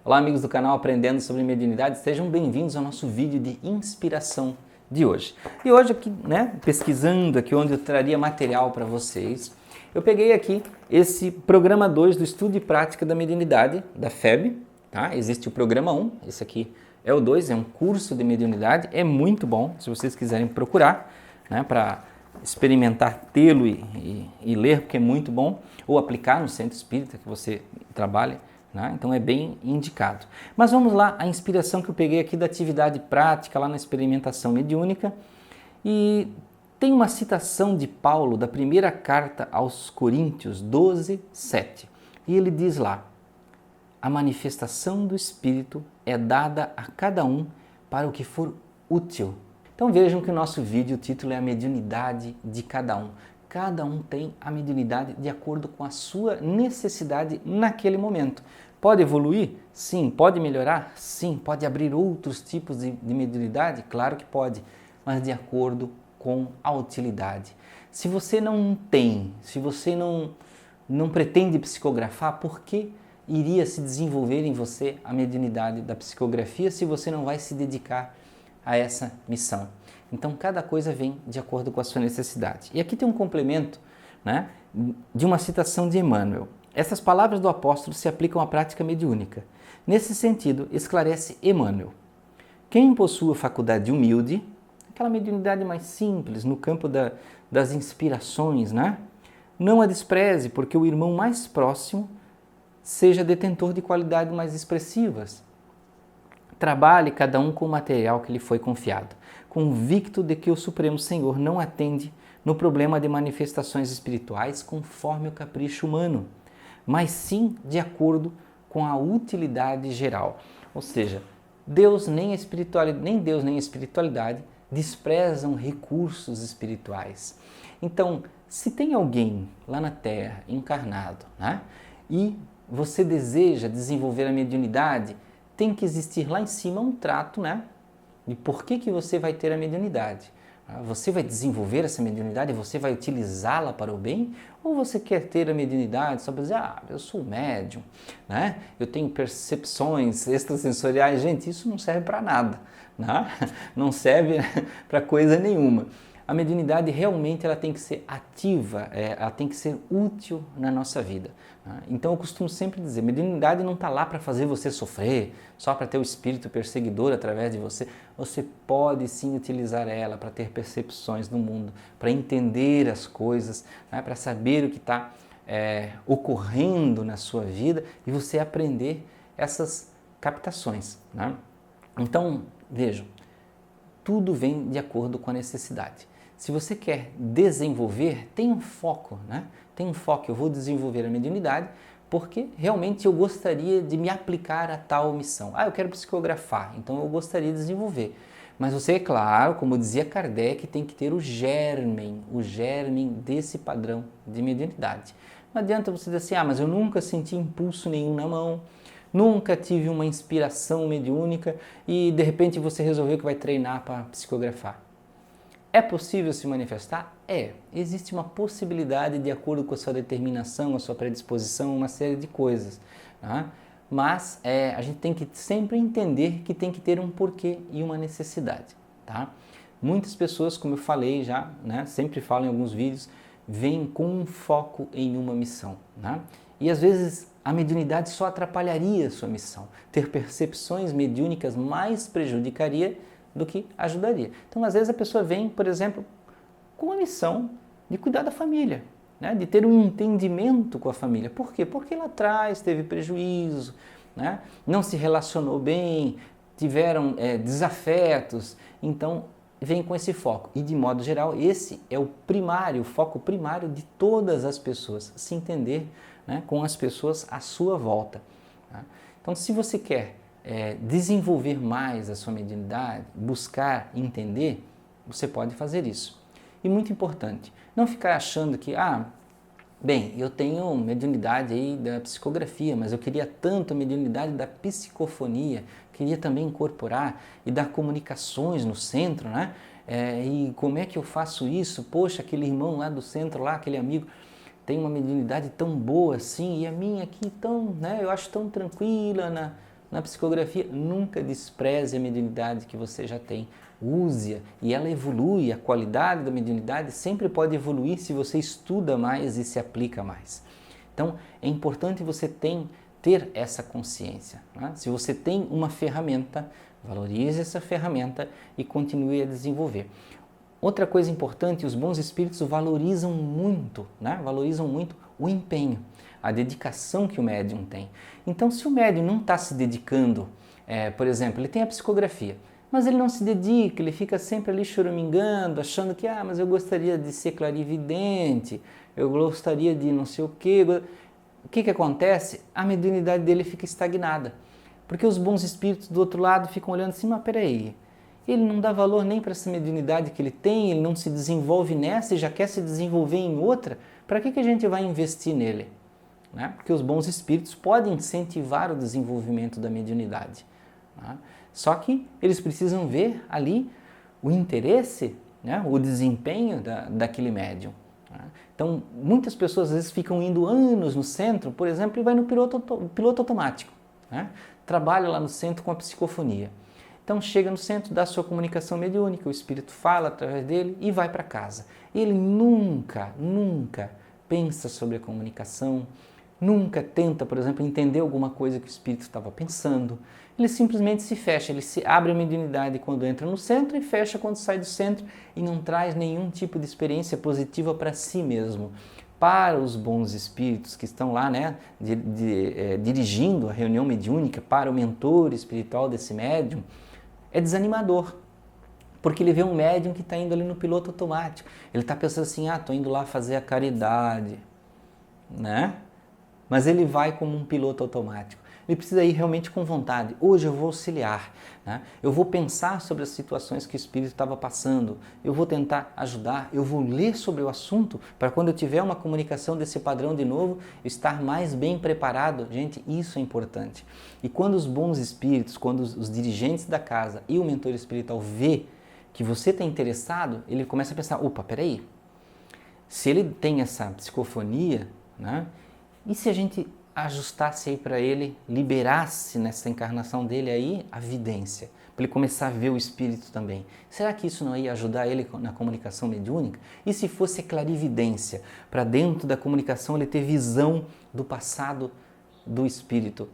Olá amigos do canal Aprendendo sobre Mediunidade, sejam bem-vindos ao nosso vídeo de inspiração de hoje. E hoje aqui, pesquisando aqui onde eu traria material para vocês, eu peguei aqui esse programa 2 do Estudo e Prática da Mediunidade, da FEB, tá? Existe o programa 1, esse aqui é o 2, é um curso de mediunidade, é muito bom, se vocês quiserem procurar, para experimentar, tê-lo e ler, porque é muito bom, ou aplicar no centro espírita que você trabalha, então é bem indicado. Mas vamos lá, a inspiração que eu peguei aqui da atividade prática, lá na experimentação mediúnica, e tem uma citação de Paulo da primeira carta aos Coríntios 12, 7, e ele diz lá: a manifestação do Espírito é dada a cada um para o que for útil. Então vejam que o nosso vídeo, o título é a mediunidade de cada um. Cada um tem a mediunidade de acordo com a sua necessidade naquele momento. Pode evoluir? Sim. Pode melhorar? Sim. Pode abrir outros tipos de mediunidade? Claro que pode, mas de acordo com a utilidade. Se você não tem, se você não pretende psicografar, por que iria se desenvolver em você a mediunidade da psicografia se você não vai se dedicar a essa missão? Então, cada coisa vem de acordo com a sua necessidade. E aqui tem um complemento, de uma citação de Emmanuel. Essas palavras do apóstolo se aplicam à prática mediúnica. Nesse sentido, esclarece Emmanuel: quem possui a faculdade humilde, aquela mediunidade mais simples, no campo das inspirações, não a despreze, porque o irmão mais próximo seja detentor de qualidades mais expressivas. Trabalhe cada um com o material que lhe foi confiado, convicto de que o Supremo Senhor não atende no problema de manifestações espirituais conforme o capricho humano, mas sim de acordo com a utilidade geral. Ou seja, Deus nem a espiritualidade desprezam recursos espirituais. Então, se tem alguém lá na Terra encarnado, e você deseja desenvolver a mediunidade, tem que existir lá em cima um trato, de por que você vai ter a mediunidade. Você vai desenvolver essa mediunidade, você vai utilizá-la para o bem? Ou você quer ter a mediunidade só para dizer, eu sou médium, eu tenho percepções extrasensoriais? Gente, isso não serve para nada, não serve para coisa nenhuma. A mediunidade realmente ela tem que ser ativa, ela tem que ser útil na nossa vida. Então eu costumo sempre dizer, mediunidade não está lá para fazer você sofrer, só para ter o espírito perseguidor através de você. Você pode sim utilizar ela para ter percepções no mundo, para entender as coisas, para saber o que está ocorrendo na sua vida e você aprender essas captações. Então, vejam, tudo vem de acordo com a necessidade. Se você quer desenvolver, tem um foco, Tem um foco, eu vou desenvolver a mediunidade porque realmente eu gostaria de me aplicar a tal missão. Eu quero psicografar, então eu gostaria de desenvolver. Mas você, é claro, como dizia Kardec, tem que ter o germen desse padrão de mediunidade. Não adianta você dizer assim, mas eu nunca senti impulso nenhum na mão, nunca tive uma inspiração mediúnica e de repente você resolveu que vai treinar para psicografar. É possível se manifestar? Existe uma possibilidade de acordo com a sua determinação, a sua predisposição, uma série de coisas. Mas a gente tem que sempre entender que tem que ter um porquê e uma necessidade. Muitas pessoas, como eu falei já, sempre falo em alguns vídeos, vêm com um foco em uma missão. E às vezes a mediunidade só atrapalharia a sua missão. Ter percepções mediúnicas mais prejudicaria do que ajudaria. Então, às vezes a pessoa vem, por exemplo, com a missão de cuidar da família, de ter um entendimento com a família. Por quê? Porque lá atrás teve prejuízo, não se relacionou bem, tiveram desafetos, então vem com esse foco. E de modo geral, esse é o foco primário de todas as pessoas, se entender com as pessoas à sua volta. Então, se você quer desenvolver mais a sua mediunidade, buscar entender, você pode fazer isso. E muito importante, não ficar achando que, eu tenho mediunidade aí da psicografia, mas eu queria tanto a mediunidade da psicofonia, queria também incorporar e dar comunicações no centro, e como é que eu faço isso? Poxa, aquele irmão lá do centro, aquele amigo, tem uma mediunidade tão boa assim, e a minha aqui tão, eu acho tão tranquila na psicografia. Nunca despreze a mediunidade que você já tem. Use-a e ela evolui. A qualidade da mediunidade sempre pode evoluir se você estuda mais e se aplica mais. Então, é importante você ter essa consciência. Né? Se você tem uma ferramenta, valorize essa ferramenta e continue a desenvolver. Outra coisa importante, os bons espíritos valorizam muito, né? Valorizam muito o empenho, a dedicação que o médium tem. Então, se o médium não está se dedicando, por exemplo, ele tem a psicografia, mas ele não se dedica, ele fica sempre ali choramingando, achando que, mas eu gostaria de ser clarividente, eu gostaria de não sei o quê. O que acontece? A mediunidade dele fica estagnada, porque os bons espíritos do outro lado ficam olhando assim, mas peraí, ele não dá valor nem para essa mediunidade que ele tem, ele não se desenvolve nessa e já quer se desenvolver em outra, para que a gente vai investir nele? Né? Porque os bons espíritos podem incentivar o desenvolvimento da mediunidade. Né? Só que eles precisam ver ali o interesse, né? O desempenho daquele médium. Né? Então, muitas pessoas às vezes ficam indo anos no centro, por exemplo, e vai no piloto automático. Né? Trabalha lá no centro com a psicofonia. Então chega no centro, dá sua comunicação mediúnica, o espírito fala através dele e vai para casa. Ele nunca pensa sobre a comunicação, nunca tenta, por exemplo, entender alguma coisa que o espírito estava pensando. Ele simplesmente se fecha, ele se abre a mediunidade quando entra no centro e fecha quando sai do centro e não traz nenhum tipo de experiência positiva para si mesmo. Para os bons espíritos que estão lá, né, dirigindo a reunião mediúnica, para o mentor espiritual desse médium, é desanimador, porque ele vê um médium que está indo ali no piloto automático. Ele está pensando assim, estou indo lá fazer a caridade, né? Mas ele vai como um piloto automático. Ele precisa ir realmente com vontade. Hoje eu vou auxiliar, né? Eu vou pensar sobre as situações que o espírito estava passando, eu vou tentar ajudar, eu vou ler sobre o assunto para quando eu tiver uma comunicação desse padrão de novo, eu estar mais bem preparado. Gente, isso é importante. E quando os bons espíritos, quando os dirigentes da casa e o mentor espiritual vê que você está interessado, ele começa a pensar, opa, peraí, se ele tem essa psicofonia, né? E se a gente ajustasse aí para ele, liberasse nessa encarnação dele aí a vidência, para ele começar a ver o espírito também. Será que isso não ia ajudar ele na comunicação mediúnica? E se fosse clarividência, para dentro da comunicação ele ter visão do passado do espírito?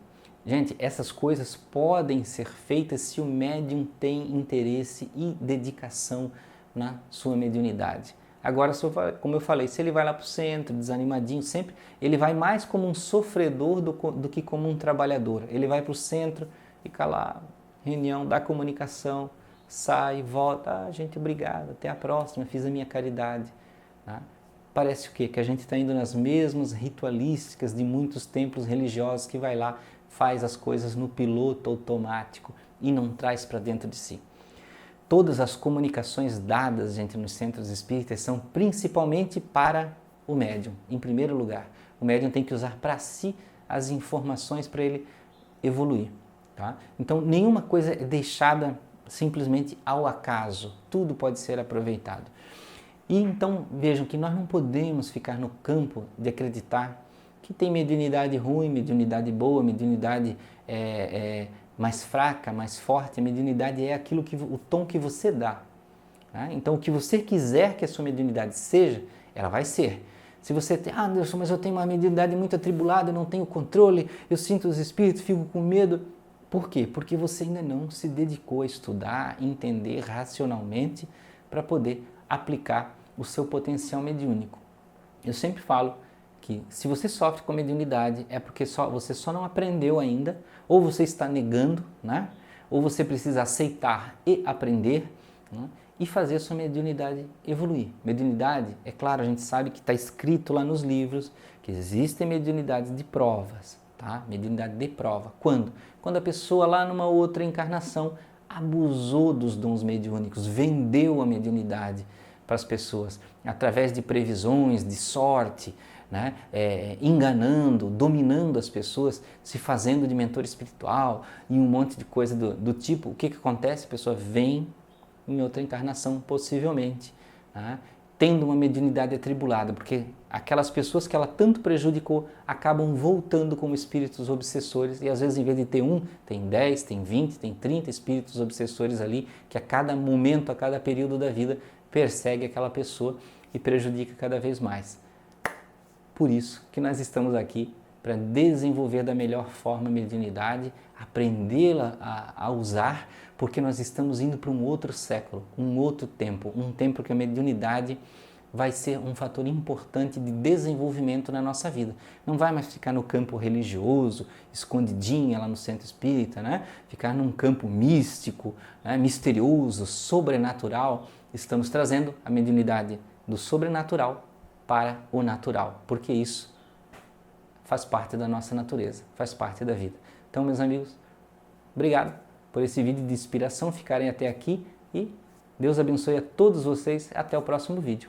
Gente, essas coisas podem ser feitas se o médium tem interesse e dedicação na sua mediunidade. Agora, como eu falei, se ele vai lá para o centro, desanimadinho, sempre, ele vai mais como um sofredor do que como um trabalhador. Ele vai para o centro, fica lá, reunião da comunicação, sai, volta, gente, obrigado, até a próxima, fiz a minha caridade. Tá? Parece o quê? Que a gente está indo nas mesmas ritualísticas de muitos templos religiosos que vai lá, faz as coisas no piloto automático e não traz para dentro de si. Todas as comunicações dadas, gente, nos centros espíritas são principalmente para o médium, em primeiro lugar. O médium tem que usar para si as informações para ele evoluir. Tá? Então, nenhuma coisa é deixada simplesmente ao acaso. Tudo pode ser aproveitado. E então, vejam que nós não podemos ficar no campo de acreditar que tem mediunidade ruim, mediunidade boa, mediunidade mais fraca, mais forte. A mediunidade é aquilo o tom que você dá. Né? Então, o que você quiser que a sua mediunidade seja, ela vai ser. Se você tem, Anderson, mas eu tenho uma mediunidade muito atribulada, eu não tenho controle, eu sinto os espíritos, fico com medo. Por quê? Porque você ainda não se dedicou a estudar, entender racionalmente para poder aplicar o seu potencial mediúnico. Eu sempre falo que se você sofre com mediunidade é porque você só não aprendeu ainda, ou você está negando, né? Ou você precisa aceitar e aprender, né? E fazer a sua mediunidade evoluir. Mediunidade, é claro, a gente sabe que está escrito lá nos livros que existem mediunidades de provas, tá? Mediunidade de prova. Quando? Quando a pessoa lá numa outra encarnação abusou dos dons mediúnicos, vendeu a mediunidade para as pessoas, através de previsões, de sorte, né? Enganando, dominando as pessoas, se fazendo de mentor espiritual e um monte de coisa do tipo. O que acontece? A pessoa vem em outra encarnação, possivelmente, né? Tendo uma mediunidade atribulada, porque aquelas pessoas que ela tanto prejudicou acabam voltando como espíritos obsessores e às vezes em vez de ter um, tem 10, tem 20, tem 30 espíritos obsessores ali que a cada momento, a cada período da vida persegue aquela pessoa e prejudica cada vez mais. Por isso que nós estamos aqui para desenvolver da melhor forma a mediunidade, aprendê-la a usar, porque nós estamos indo para um outro século, um outro tempo, um tempo que a mediunidade vai ser um fator importante de desenvolvimento na nossa vida. Não vai mais ficar no campo religioso, escondidinha lá no centro espírita, né? Ficar num campo místico, né? Misterioso, sobrenatural. Estamos trazendo a mediunidade do sobrenatural para o natural, porque isso faz parte da nossa natureza, faz parte da vida. Então, meus amigos, obrigado por esse vídeo de inspiração, ficarem até aqui e Deus abençoe a todos vocês. Até o próximo vídeo.